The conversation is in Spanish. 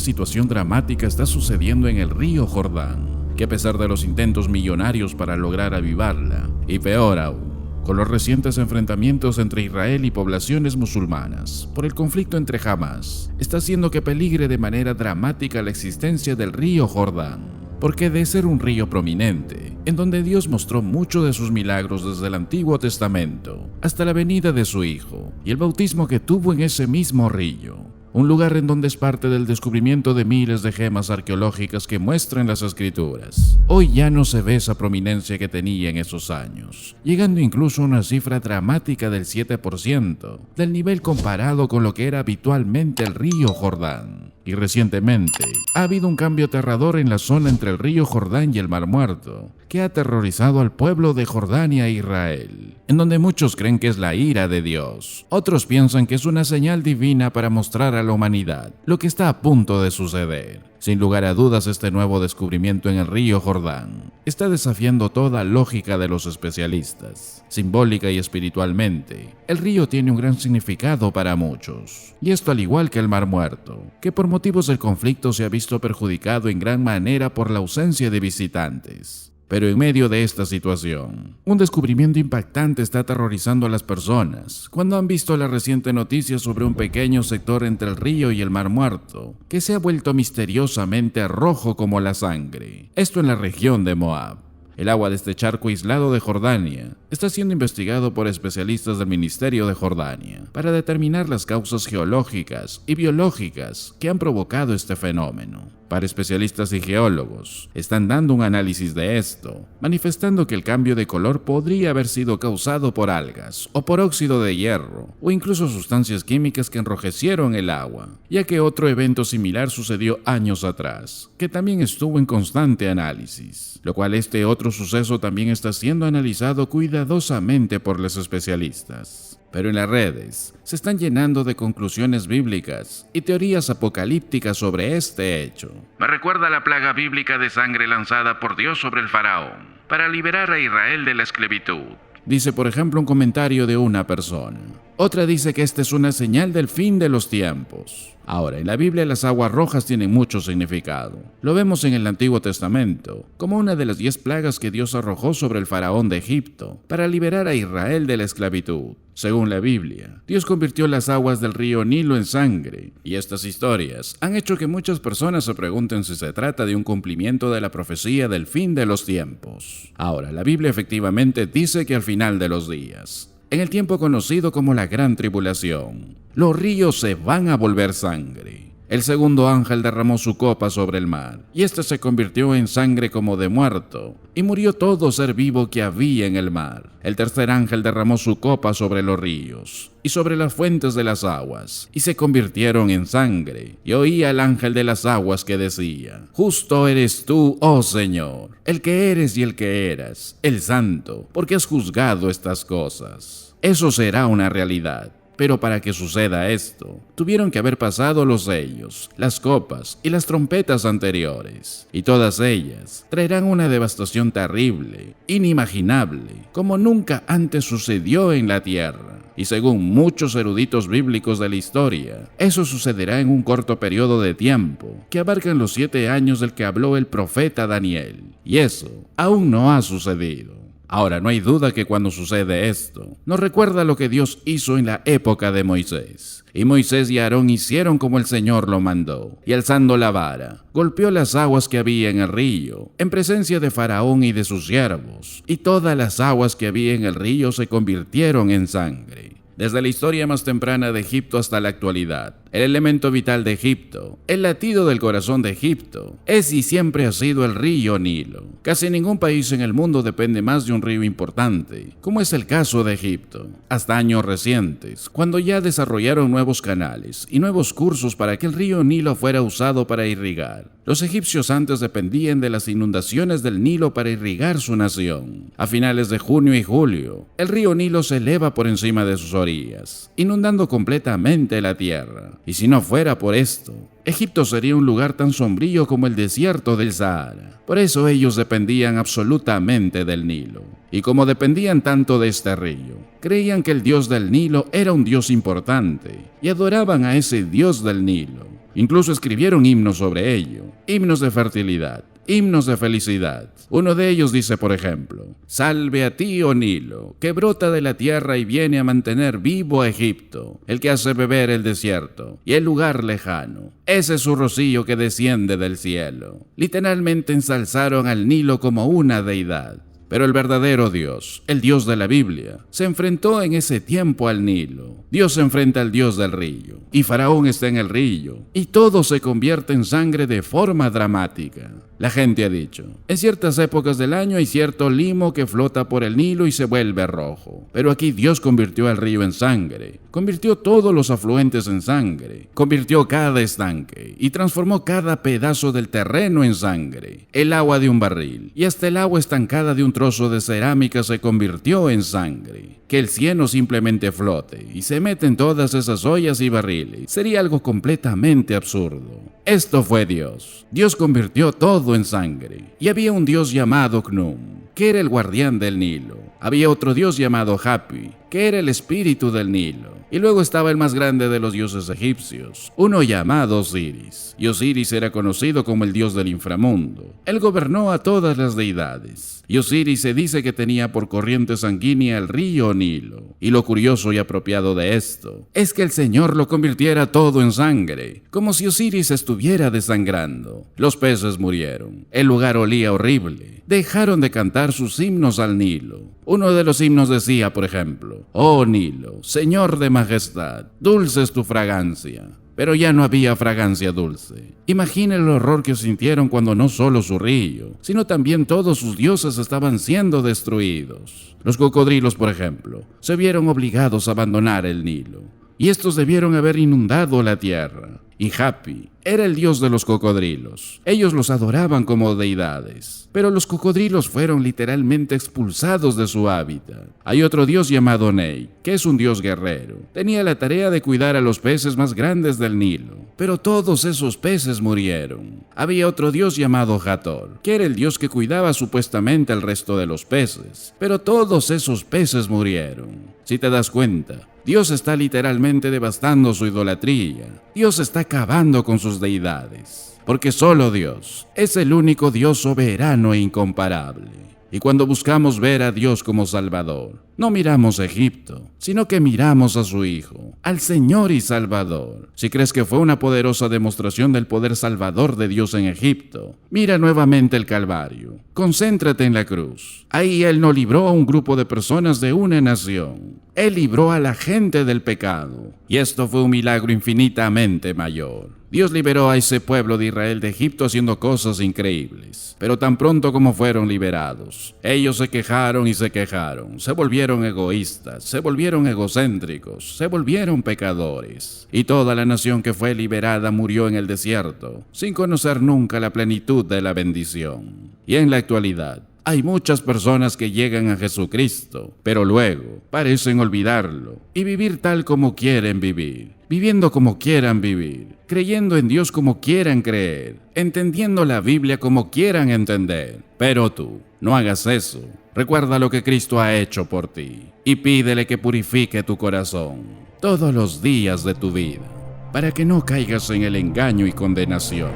una situación dramática está sucediendo en el río Jordán, que a pesar de los intentos millonarios para lograr avivarla, y peor aún, con los recientes enfrentamientos entre Israel y poblaciones musulmanas por el conflicto entre Hamas, está haciendo que peligre de manera dramática la existencia del río Jordán. Porque de ser un río prominente, en donde Dios mostró mucho de sus milagros desde el Antiguo Testamento, hasta la venida de su Hijo y el bautismo que tuvo en ese mismo río, un lugar en donde es parte del descubrimiento de miles de gemas arqueológicas que muestran las escrituras. Hoy ya no se ve esa prominencia que tenía en esos años, llegando incluso a una cifra dramática del 7% del nivel comparado con lo que era habitualmente el río Jordán. Y recientemente ha habido un cambio aterrador en la zona entre el río Jordán y el Mar Muerto, que ha aterrorizado al pueblo de Jordania e Israel, en donde muchos creen que es la ira de Dios. Otros piensan que es una señal divina para mostrar a la humanidad lo que está a punto de suceder. Sin lugar a dudas, este nuevo descubrimiento en el río Jordán está desafiando toda lógica de los especialistas. Simbólica y espiritualmente, el río tiene un gran significado para muchos. Y esto al igual que el Mar Muerto, que por motivos del conflicto se ha visto perjudicado en gran manera por la ausencia de visitantes. Pero en medio de esta situación, un descubrimiento impactante está aterrorizando a las personas cuando han visto la reciente noticia sobre un pequeño sector entre el río y el Mar Muerto que se ha vuelto misteriosamente rojo como la sangre. Esto en la región de Moab. El agua de este charco aislado de Jordania está siendo investigado por especialistas del Ministerio de Jordania para determinar las causas geológicas y biológicas que han provocado este fenómeno. Para especialistas y geólogos, están dando un análisis de esto, manifestando que el cambio de color podría haber sido causado por algas o por óxido de hierro o incluso sustancias químicas que enrojecieron el agua, ya que otro evento similar sucedió años atrás, que también estuvo en constante análisis, lo cual este otro suceso también está siendo analizado cuidadosamente por los especialistas. Pero en las redes se están llenando de conclusiones bíblicas y teorías apocalípticas sobre este hecho. Me recuerda a la plaga bíblica de sangre lanzada por Dios sobre el faraón para liberar a Israel de la esclavitud. Dice, por ejemplo, un comentario de una persona. Otra dice que esta es una señal del fin de los tiempos. Ahora, en la Biblia las aguas rojas tienen mucho significado. Lo vemos en el Antiguo Testamento, como una de las 10 plagas que Dios arrojó sobre el faraón de Egipto para liberar a Israel de la esclavitud. Según la Biblia, Dios convirtió las aguas del río Nilo en sangre, y estas historias han hecho que muchas personas se pregunten si se trata de un cumplimiento de la profecía del fin de los tiempos. Ahora, la Biblia efectivamente dice que al final de los días, en el tiempo conocido como la Gran Tribulación, los ríos se van a volver sangre. El segundo ángel derramó su copa sobre el mar, y éste se convirtió en sangre como de muerto, y murió todo ser vivo que había en el mar. El tercer ángel derramó su copa sobre los ríos, y sobre las fuentes de las aguas, y se convirtieron en sangre. Y oí al ángel de las aguas que decía: Justo eres tú, oh Señor, el que eres y el que eras, el Santo, porque has juzgado estas cosas. Eso será una realidad. Pero para que suceda esto, tuvieron que haber pasado los sellos, las copas y las trompetas anteriores, y todas ellas traerán una devastación terrible, inimaginable, como nunca antes sucedió en la tierra. Y según muchos eruditos bíblicos de la historia, eso sucederá en un corto periodo de tiempo, que abarcan los 7 años del que habló el profeta Daniel, y eso aún no ha sucedido. Ahora, no hay duda que cuando sucede esto, nos recuerda lo que Dios hizo en la época de Moisés. Y Moisés y Aarón hicieron como el Señor lo mandó, y alzando la vara, golpeó las aguas que había en el río, en presencia de Faraón y de sus siervos, y todas las aguas que había en el río se convirtieron en sangre. Desde la historia más temprana de Egipto hasta la actualidad, el elemento vital de Egipto, el latido del corazón de Egipto, es y siempre ha sido el río Nilo. Casi ningún país en el mundo depende más de un río importante, como es el caso de Egipto. Hasta años recientes, cuando ya desarrollaron nuevos canales y nuevos cursos para que el río Nilo fuera usado para irrigar. Los egipcios antes dependían de las inundaciones del Nilo para irrigar su nación. A finales de junio y julio, el río Nilo se eleva por encima de sus orillas, inundando completamente la tierra. Y si no fuera por esto, Egipto sería un lugar tan sombrío como el desierto del Sahara. Por eso ellos dependían absolutamente del Nilo. Y como dependían tanto de este río, creían que el dios del Nilo era un dios importante y adoraban a ese dios del Nilo. Incluso escribieron himnos sobre ello, himnos de fertilidad, himnos de felicidad. Uno de ellos dice, por ejemplo: «Salve a ti, oh Nilo, que brota de la tierra y viene a mantener vivo a Egipto, el que hace beber el desierto y el lugar lejano. Ese es su rocío que desciende del cielo». Literalmente ensalzaron al Nilo como una deidad. Pero el verdadero Dios, el Dios de la Biblia, se enfrentó en ese tiempo al Nilo. Dios se enfrenta al Dios del río, y Faraón está en el río, y todo se convierte en sangre de forma dramática. La gente ha dicho, en ciertas épocas del año hay cierto limo que flota por el Nilo y se vuelve rojo. Pero aquí Dios convirtió el río en sangre, convirtió todos los afluentes en sangre, convirtió cada estanque y transformó cada pedazo del terreno en sangre. El agua de un barril y hasta el agua estancada de un trozo de cerámica se convirtió en sangre. Que el cieno simplemente flote y se mete en todas esas ollas y barriles sería algo completamente absurdo. Esto fue Dios. Dios convirtió todo en sangre. Y había un Dios llamado Khnum, que era el guardián del Nilo. Había otro Dios llamado Hapi, que era el espíritu del Nilo. Y luego estaba el más grande de los dioses egipcios, uno llamado Osiris. Y Osiris era conocido como el dios del inframundo. Él gobernó a todas las deidades. Y Osiris se dice que tenía por corriente sanguínea el río Nilo. Y lo curioso y apropiado de esto es que el Señor lo convirtiera todo en sangre, como si Osiris estuviera desangrando. Los peces murieron. El lugar olía horrible. Dejaron de cantar sus himnos al Nilo. Uno de los himnos decía, por ejemplo: «Oh Nilo, Señor de majestad, dulce es tu fragancia». Pero ya no había fragancia dulce. Imagina el horror que sintieron cuando no solo su río, sino también todos sus dioses estaban siendo destruidos. Los cocodrilos, por ejemplo, se vieron obligados a abandonar el Nilo, y estos debieron haber inundado la tierra. Y Hapi era el dios de los cocodrilos. Ellos los adoraban como deidades, pero los cocodrilos fueron literalmente expulsados de su hábitat. Hay otro dios llamado Ney, que es un dios guerrero. Tenía la tarea de cuidar a los peces más grandes del Nilo, pero todos esos peces murieron. Había otro dios llamado Hathor, que era el dios que cuidaba supuestamente al resto de los peces, pero todos esos peces murieron. Si te das cuenta, Dios está literalmente devastando su idolatría. Dios está acabando con sus deidades, porque solo Dios es el único Dios soberano e incomparable. Y cuando buscamos ver a Dios como Salvador, no miramos a Egipto, sino que miramos a su Hijo, al Señor y Salvador. Si crees que fue una poderosa demostración del poder salvador de Dios en Egipto, mira nuevamente el Calvario. Concéntrate en la cruz. Ahí Él no libró a un grupo de personas de una nación. Él libró a la gente del pecado. Y esto fue un milagro infinitamente mayor. Dios liberó a ese pueblo de Israel de Egipto haciendo cosas increíbles. Pero tan pronto como fueron liberados, ellos se quejaron y se quejaron. Se volvieron egoístas, se volvieron egocéntricos, se volvieron pecadores. Y toda la nación que fue liberada murió en el desierto, sin conocer nunca la plenitud de la bendición. Y en la actualidad, hay muchas personas que llegan a Jesucristo, pero luego parecen olvidarlo y vivir tal como quieren vivir, viviendo como quieran vivir, creyendo en Dios como quieran creer, entendiendo la Biblia como quieran entender. Pero tú, no hagas eso. Recuerda lo que Cristo ha hecho por ti y pídele que purifique tu corazón todos los días de tu vida, para que no caigas en el engaño y condenación.